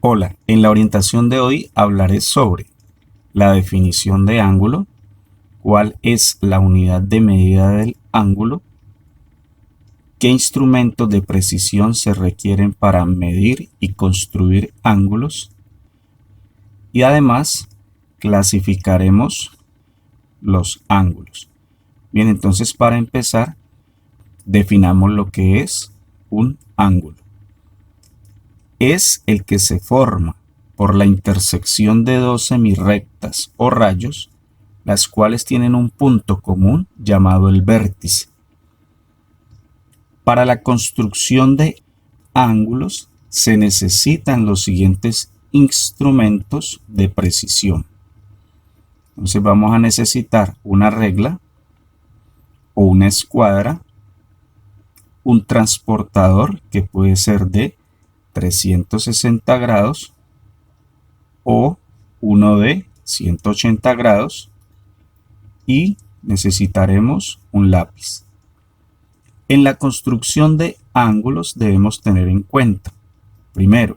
Hola, en la orientación de hoy hablaré sobre la definición de ángulo, cuál es la unidad de medida del ángulo, qué instrumentos de precisión se requieren para medir y construir ángulos y además clasificaremos los ángulos. Bien, entonces para empezar definamos lo que es un ángulo. Es el que se forma por la intersección de dos semirrectas o rayos, las cuales tienen un punto común llamado el vértice. Para la construcción de ángulos se necesitan los siguientes instrumentos de precisión. Entonces vamos a necesitar una regla o una escuadra, un transportador que puede ser de 360 grados o uno de 180 grados y necesitaremos un lápiz. En la construcción de ángulos debemos tener en cuenta, primero,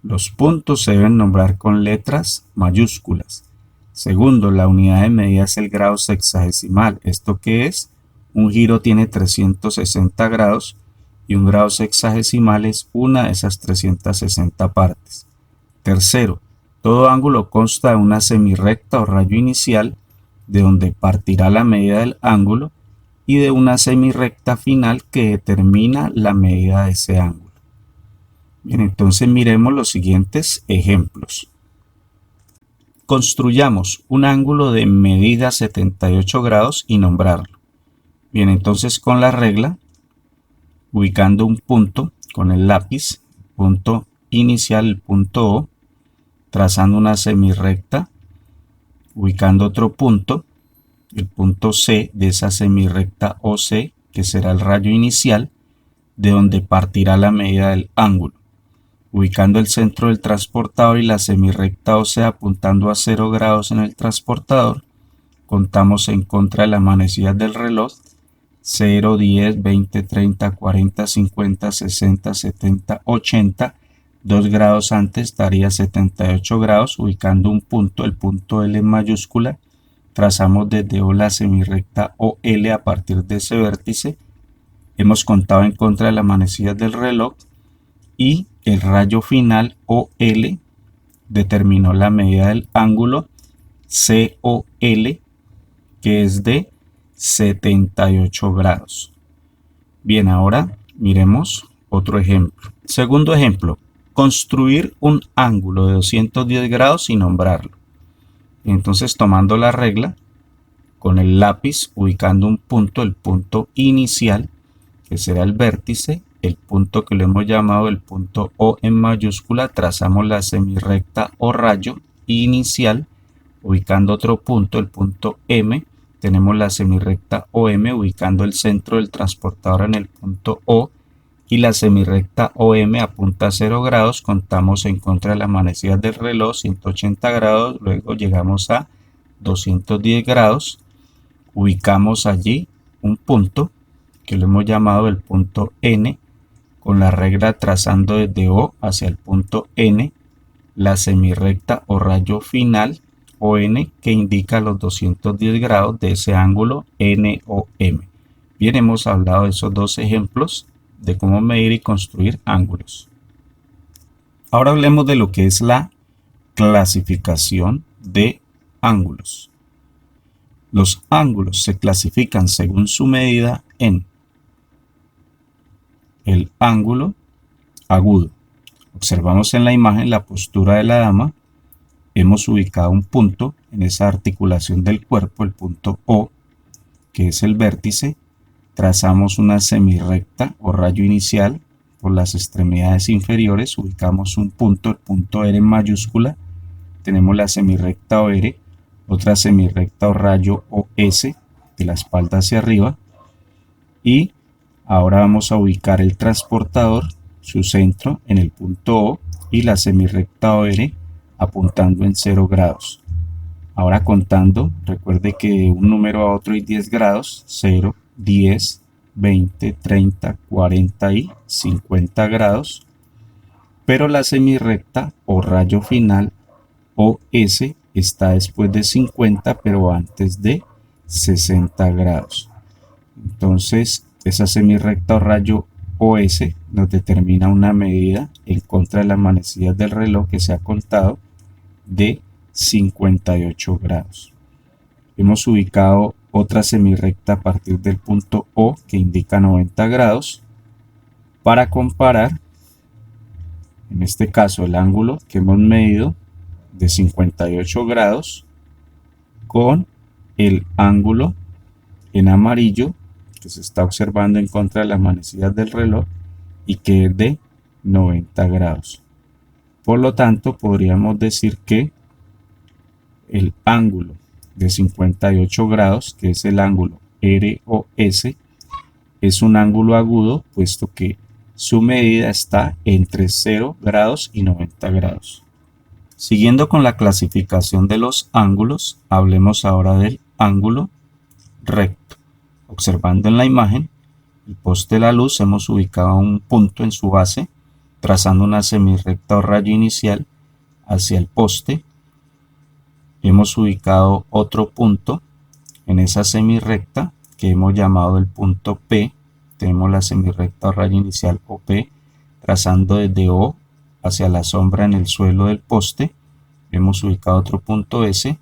los puntos se deben nombrar con letras mayúsculas. Segundo, la unidad de medida es el grado sexagesimal. ¿Esto qué es? Un giro tiene 360 grados y un grado sexagesimal es una de esas 360 partes. Tercero, todo ángulo consta de una semirrecta o rayo inicial de donde partirá la medida del ángulo y de una semirrecta final que determina la medida de ese ángulo. Bien, entonces miremos los siguientes ejemplos. Construyamos un ángulo de medida 78 grados y nombrarlo. Bien, entonces con la regla, ubicando un punto con el lápiz, punto inicial, el punto O, trazando una semirrecta, ubicando otro punto, el punto C de esa semirrecta OC, que será el rayo inicial, de donde partirá la medida del ángulo, ubicando el centro del transportador y la semirrecta OC apuntando a 0 grados en el transportador. Contamos en contra de las manecillas del reloj: 0, 10, 20, 30, 40, 50, 60, 70, 80. 2 grados antes daría 78 grados, ubicando un punto, el punto L en mayúscula. Trazamos desde O la semirrecta OL a partir de ese vértice. Hemos contado en contra de las manecillas del reloj y el rayo final OL determinó la medida del ángulo COL, que es de 78 grados. Bien, ahora miremos otro ejemplo. Segundo ejemplo, construir un ángulo de 210 grados y nombrarlo. Entonces, tomando la regla, con el lápiz, ubicando un punto, el punto inicial, que será el vértice, el punto que lo hemos llamado el punto O en mayúscula, trazamos la semirrecta o rayo inicial, ubicando otro punto, el punto M, tenemos la semirrecta OM, ubicando el centro del transportador en el punto O, y la semirrecta OM apunta a 0 grados, contamos en contra de las manecillas del reloj, 180 grados, luego llegamos a 210 grados, ubicamos allí un punto que lo hemos llamado el punto N, con la regla trazando desde O hacia el punto N, la semirrecta o rayo final ON que indica los 210 grados de ese ángulo NOM. Bien, hemos hablado de esos dos ejemplos de cómo medir y construir ángulos. Ahora hablemos de lo que es la clasificación de ángulos. Los ángulos se clasifican según su medida en el ángulo agudo. Observamos en la imagen la postura de la dama. Hemos ubicado un punto en esa articulación del cuerpo, el punto O, que es el vértice. Trazamos una semirrecta o rayo inicial por las extremidades inferiores, ubicamos un punto, el punto R en mayúscula, tenemos la semirrecta OR, otra semirrecta o rayo OS de la espalda hacia arriba, y ahora vamos a ubicar el transportador, su centro en el punto O y la semirrecta OR apuntando en 0 grados. Ahora contando, recuerde que de un número a otro hay 10 grados, 0, 10, 20, 30, 40 y 50 grados. pero la semirrecta o rayo final OS está después de 50 pero antes de 60 grados. Entonces esa semirrecta o rayo OS nos determina una medida en contra de las manecillas del reloj que se ha contado de 58 grados. Hemos ubicado otra semirrecta a partir del punto O que indica 90 grados para comparar, en este caso, el ángulo que hemos medido de 58 grados con el ángulo en amarillo que se está observando en contra de las manecillas del reloj y que es de 90 grados. Por lo tanto, podríamos decir que el ángulo de 58 grados, que es el ángulo ROS, es un ángulo agudo, puesto que su medida está entre 0 grados y 90 grados. Siguiendo con la clasificación de los ángulos, hablemos ahora del ángulo recto. Observando en la imagen, el poste de la luz, hemos ubicado un punto en su base, trazando una semirrecta o rayo inicial hacia el poste. Hemos ubicado otro punto en esa semirrecta que hemos llamado el punto P. Tenemos la semirrecta o rayo inicial OP, trazando desde O hacia la sombra en el suelo del poste. Hemos ubicado otro punto S,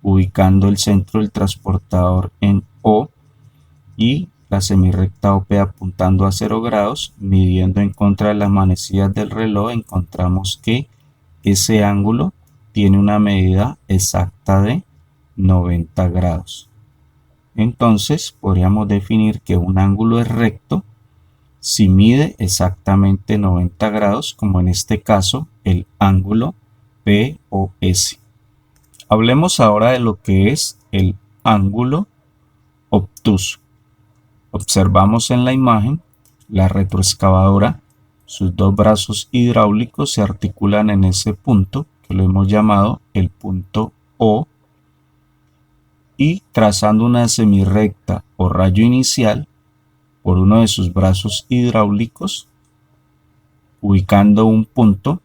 ubicando el centro del transportador en O, y la semirrecta OP apuntando a 0 grados. Midiendo en contra de las manecillas del reloj, encontramos que ese ángulo tiene una medida exacta de 90 grados. Entonces podríamos definir que un ángulo es recto si mide exactamente 90 grados, como en este caso el ángulo POS. Hablemos ahora de lo que es el ángulo obtuso. Observamos en la imagen la retroexcavadora, sus dos brazos hidráulicos se articulan en ese punto que lo hemos llamado el punto O, y trazando una semirrecta o rayo inicial por uno de sus brazos hidráulicos, ubicando un punto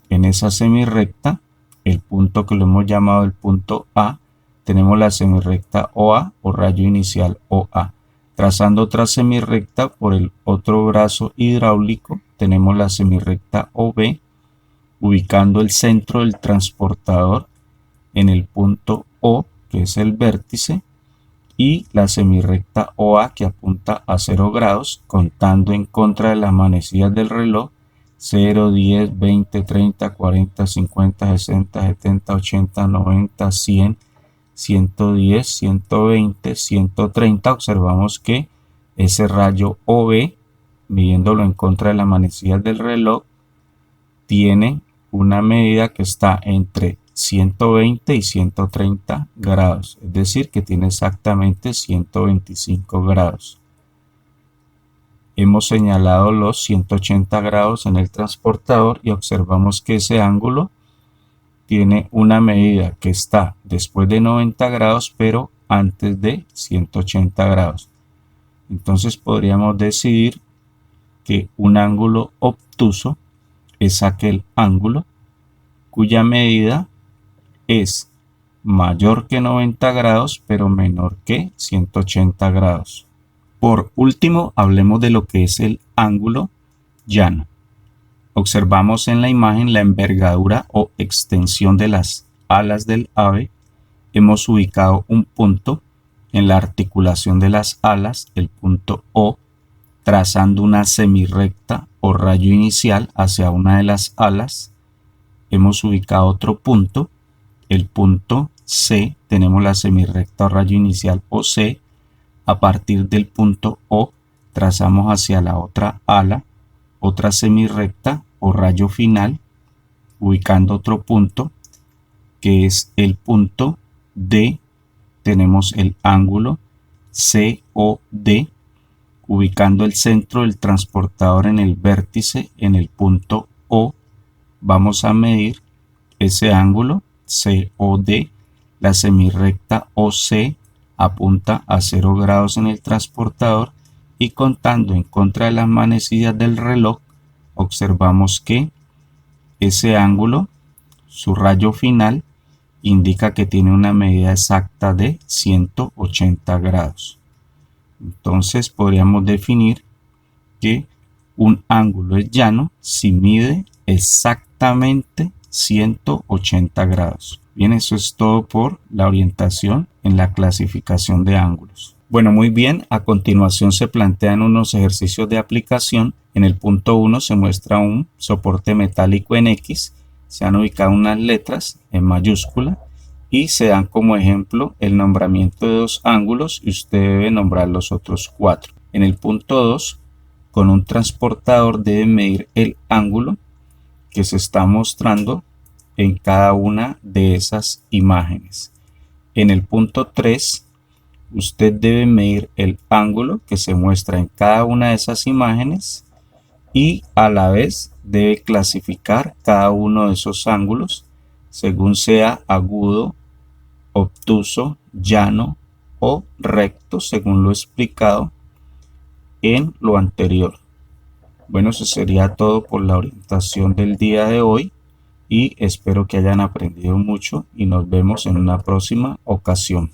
en esa semirrecta, el punto que lo hemos llamado el punto A, tenemos la semirrecta OA o rayo inicial OA. Trazando otra semirrecta por el otro brazo hidráulico, tenemos la semirrecta OB, ubicando el centro del transportador en el punto O, que es el vértice, y la semirrecta OA que apunta a 0 grados, contando en contra de las manecillas del reloj 0, 10, 20, 30, 40, 50, 60, 70, 80, 90, 100, 110, 120, 130. Observamos que ese rayo OB, midiéndolo en contra de las manecillas del reloj, tiene una medida que está entre 120 y 130 grados, es decir, que tiene exactamente 125 grados. Hemos señalado los 180 grados en el transportador y observamos que ese ángulo tiene una medida que está después de 90 grados, pero antes de 180 grados. Entonces podríamos decir que un ángulo obtuso es aquel ángulo cuya medida es mayor que 90 grados, pero menor que 180 grados. Por último, hablemos de lo que es el ángulo llano. Observamos en la imagen la envergadura o extensión de las alas del ave. Hemos ubicado un punto en la articulación de las alas, el punto O, trazando una semirrecta o rayo inicial hacia una de las alas. Hemos ubicado otro punto, el punto C, tenemos la semirrecta o rayo inicial OC. A partir del punto O trazamos hacia la otra ala, otra semirrecta o rayo final, ubicando otro punto que es el punto D. Tenemos el ángulo COD, ubicando el centro del transportador en el vértice en el punto O. Vamos a medir ese ángulo COD. La semirrecta OC apunta a 0 grados en el transportador, y contando en contra de las manecillas del reloj, observamos que ese ángulo, su rayo final, indica que tiene una medida exacta de 180 grados. Entonces podríamos definir que un ángulo es llano si mide exactamente 180 grados. Bien, eso es todo por la orientación en la clasificación de ángulos. Bueno, muy bien, a continuación se plantean unos ejercicios de aplicación. En el punto 1 se muestra un soporte metálico en X, se han ubicado unas letras en mayúscula y se dan como ejemplo el nombramiento de dos ángulos y usted debe nombrar los otros 4. En el punto 2, con un transportador debe medir el ángulo que se está mostrando en cada una de esas imágenes. En el punto 3, usted debe medir el ángulo que se muestra en cada una de esas imágenes y a la vez debe clasificar cada uno de esos ángulos según sea agudo, obtuso, llano o recto, según lo explicado en lo anterior. Bueno, eso sería todo por la orientación del día de hoy y espero que hayan aprendido mucho y nos vemos en una próxima ocasión.